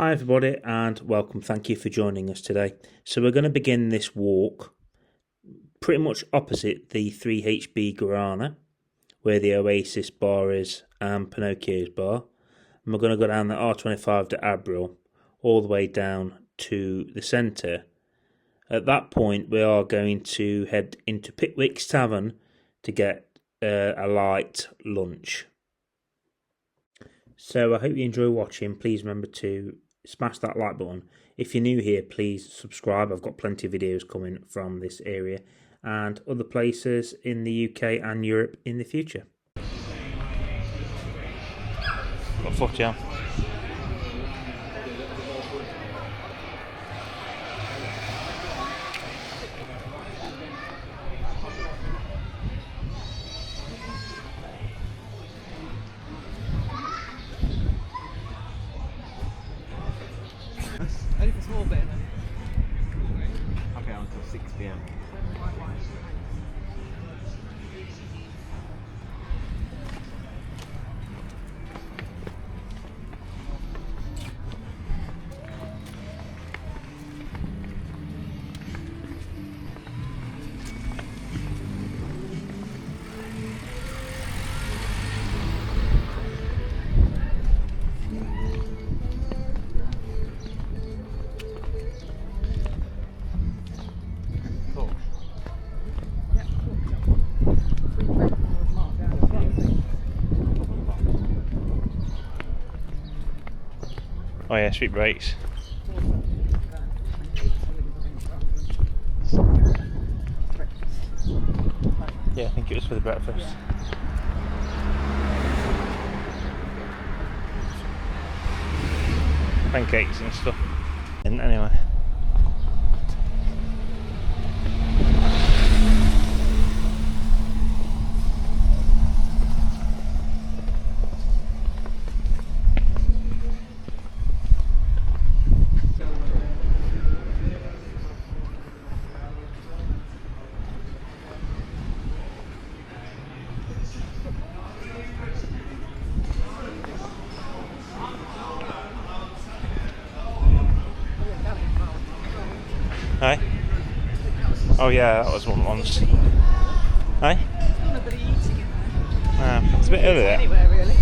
Hi everybody and welcome, thank you for joining us today. So we're going to begin this walk pretty much opposite the 3HB Guarana, where the Oasis bar is and Pinocchio's bar. And we're going to go down the R25 to Abril, all the way down to the centre. At that point we are going to head into Pickwicks Tavern to get a light lunch. So I hope you enjoy watching. Please remember to smash that like button. If you're new here, please subscribe. I've got plenty of videos coming from this area and other places in the UK and Europe in the future. Got foot, yeah. Only for small bit. Okay, until 6 p.m. Oh yeah, street breaks. Yeah, I think it was for the breakfast. Pancakes and stuff. And anyway. Hey? Oh yeah, that was one once. Hey? Nobody eating in there. It's a bit early there. Anywhere really.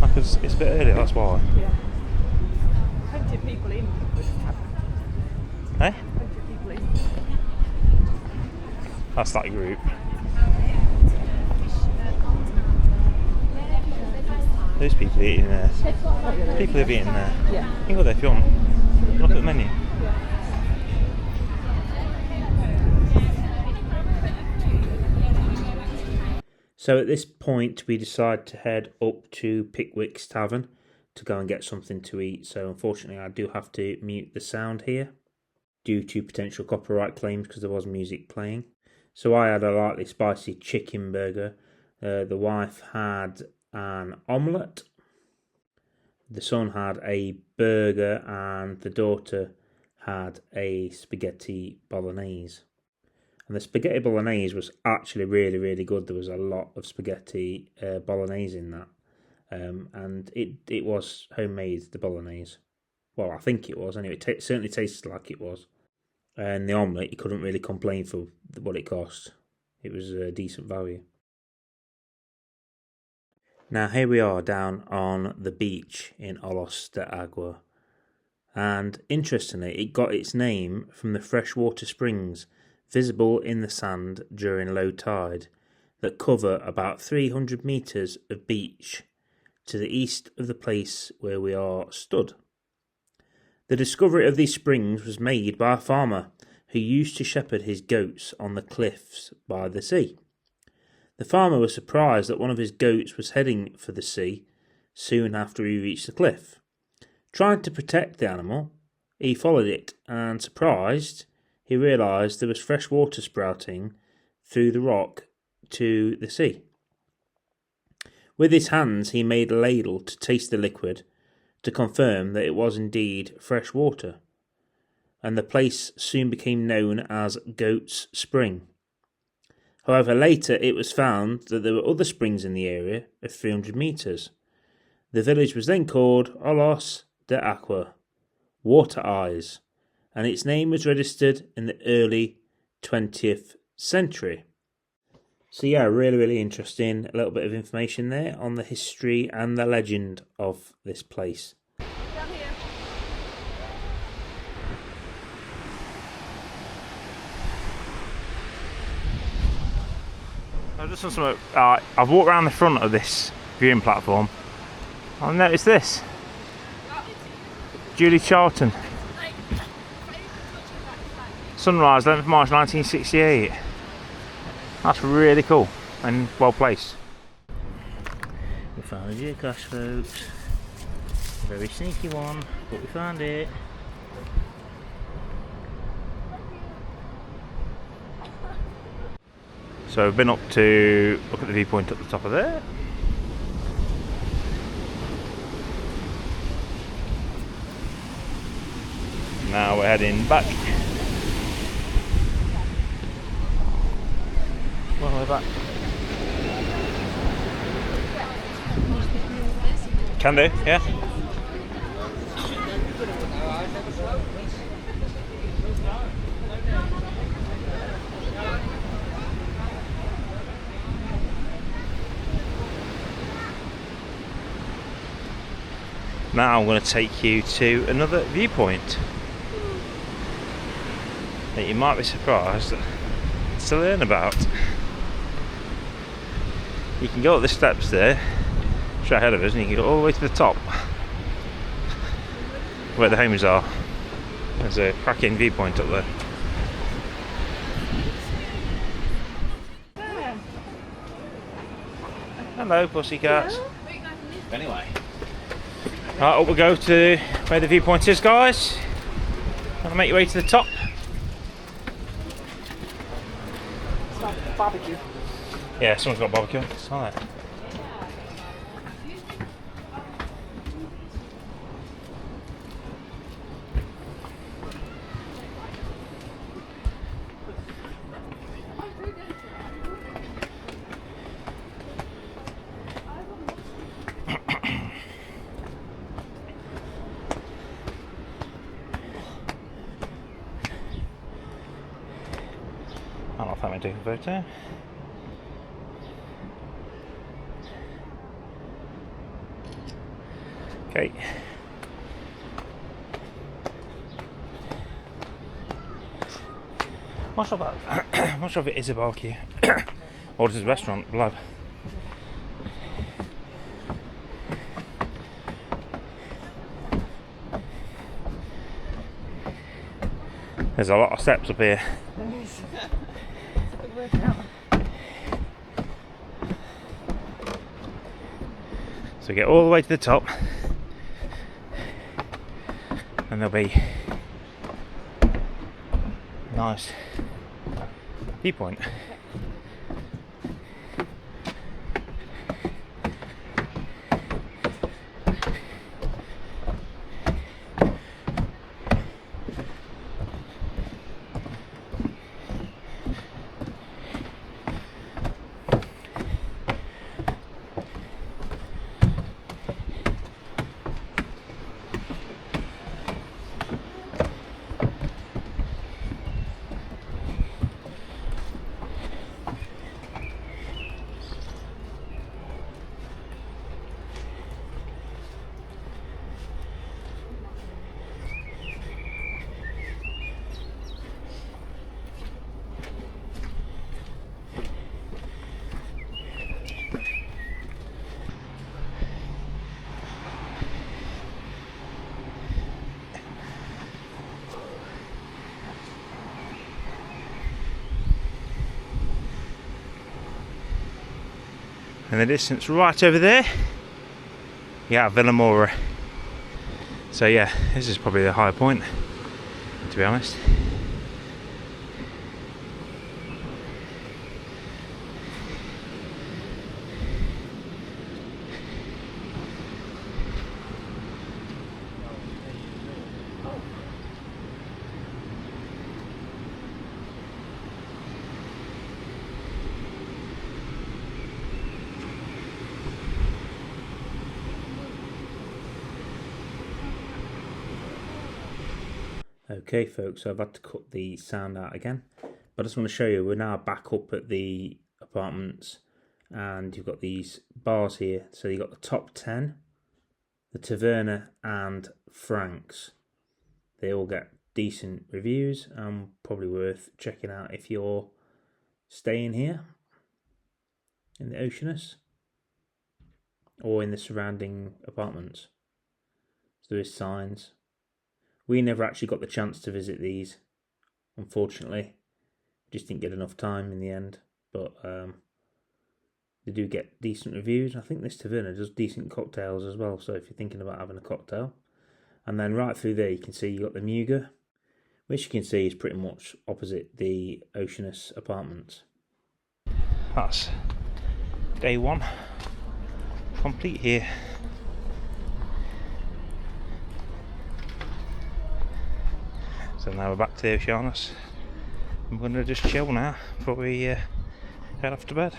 Like it's a bit early, that's why. Yeah. Plenty of people in Pickwicks Tavern. Hey? Plenty of people in. That's that group. Those people eating there. People have eaten there. Yeah. You can go there if you want. Look at the menu. So at this point we decide to head up to Pickwicks Tavern to go and get something to eat. So unfortunately I do have to mute the sound here due to potential copyright claims because there was music playing. So I had a lightly spicy chicken burger. The wife had an omelette. The son had a burger and the daughter had a spaghetti bolognese. And the spaghetti bolognese was actually really good. There was a lot of spaghetti bolognese in that. And it was homemade, the bolognese. Well, I think it was anyway. It certainly tasted like it was. And the omelette, you couldn't really complain for what it cost. It was a decent value. Now here we are down on the beach in Olhos de Agua, and interestingly it got its name from the freshwater springs visible in the sand during low tide that cover about 300 metres of beach to the east of the place where we are stood. The discovery of these springs was made by a farmer who used to shepherd his goats on the cliffs by the sea. The farmer was surprised that one of his goats was heading for the sea soon after he reached the cliff. Trying to protect the animal, he followed it and, surprised, he realised there was fresh water sprouting through the rock to the sea. With his hands he made a ladle to taste the liquid to confirm that it was indeed fresh water, and the place soon became known as Goat's Spring. However, later it was found that there were other springs in the area of 300 metres. The village was then called Olhos de Agua, Water Eyes, and its name was registered in the early 20th century. So yeah, really interesting. A little bit of information there on the history and the legend of this place. I've just done some. I've walked around the front of this viewing platform. I've noticed this. Julie Charlton. Sunrise, 11th March 1968. That's really cool and well placed. We found a geocache, folks. A very sneaky one, but we found it. So we've been up to look at the viewpoint at the top of there. Now we're heading back. Well, we're back. Can do, yeah. Now I'm going to take you to another viewpoint that you might be surprised to learn about. You can go up the steps there, straight ahead of us, and you can go all the way to the top where the homes are. There's a cracking viewpoint up there. Hello, pussycats. Anyway, right, up we go to where the viewpoint is, guys. Want to make your way to the top? It's like barbecue. Yeah, someone's got barbecue. Smell it. I don't know if I'm taking a photo. Okay. I'm not sure if it is a barbecue or just a restaurant. Blood. There's a lot of steps up here. So get all the way to the top, and there'll be a nice viewpoint. In the distance right over there, you have Villamora. So yeah, this is probably the higher point, to be honest. Okay folks, so I've had to cut the sound out again, but I just want to show you we're now back up at the apartments, and you've got these bars here. So you've got the top 10, the Taverna and Frank's. They all get decent reviews and probably worth checking out if you're staying here in the Oceanus or in the surrounding apartments. So there is signs. We never actually got the chance to visit these, unfortunately. Just didn't get enough time in the end, but they do get decent reviews. I think this Taverna does decent cocktails as well, so if you're thinking about having a cocktail. And then right through there you can see you got the Muga, which you can see is pretty much opposite the Oceanus apartments. That's day one complete here. So now we're back to the Oceanus. I'm going to just chill now before we head off to bed.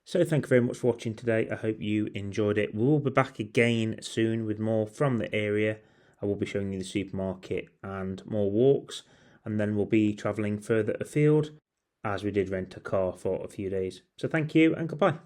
So thank you very much for watching today. I hope you enjoyed it. We will be back again soon with more from the area. I will be showing you the supermarket and more walks, and then we'll be travelling further afield as we did rent a car for a few days. So thank you and goodbye.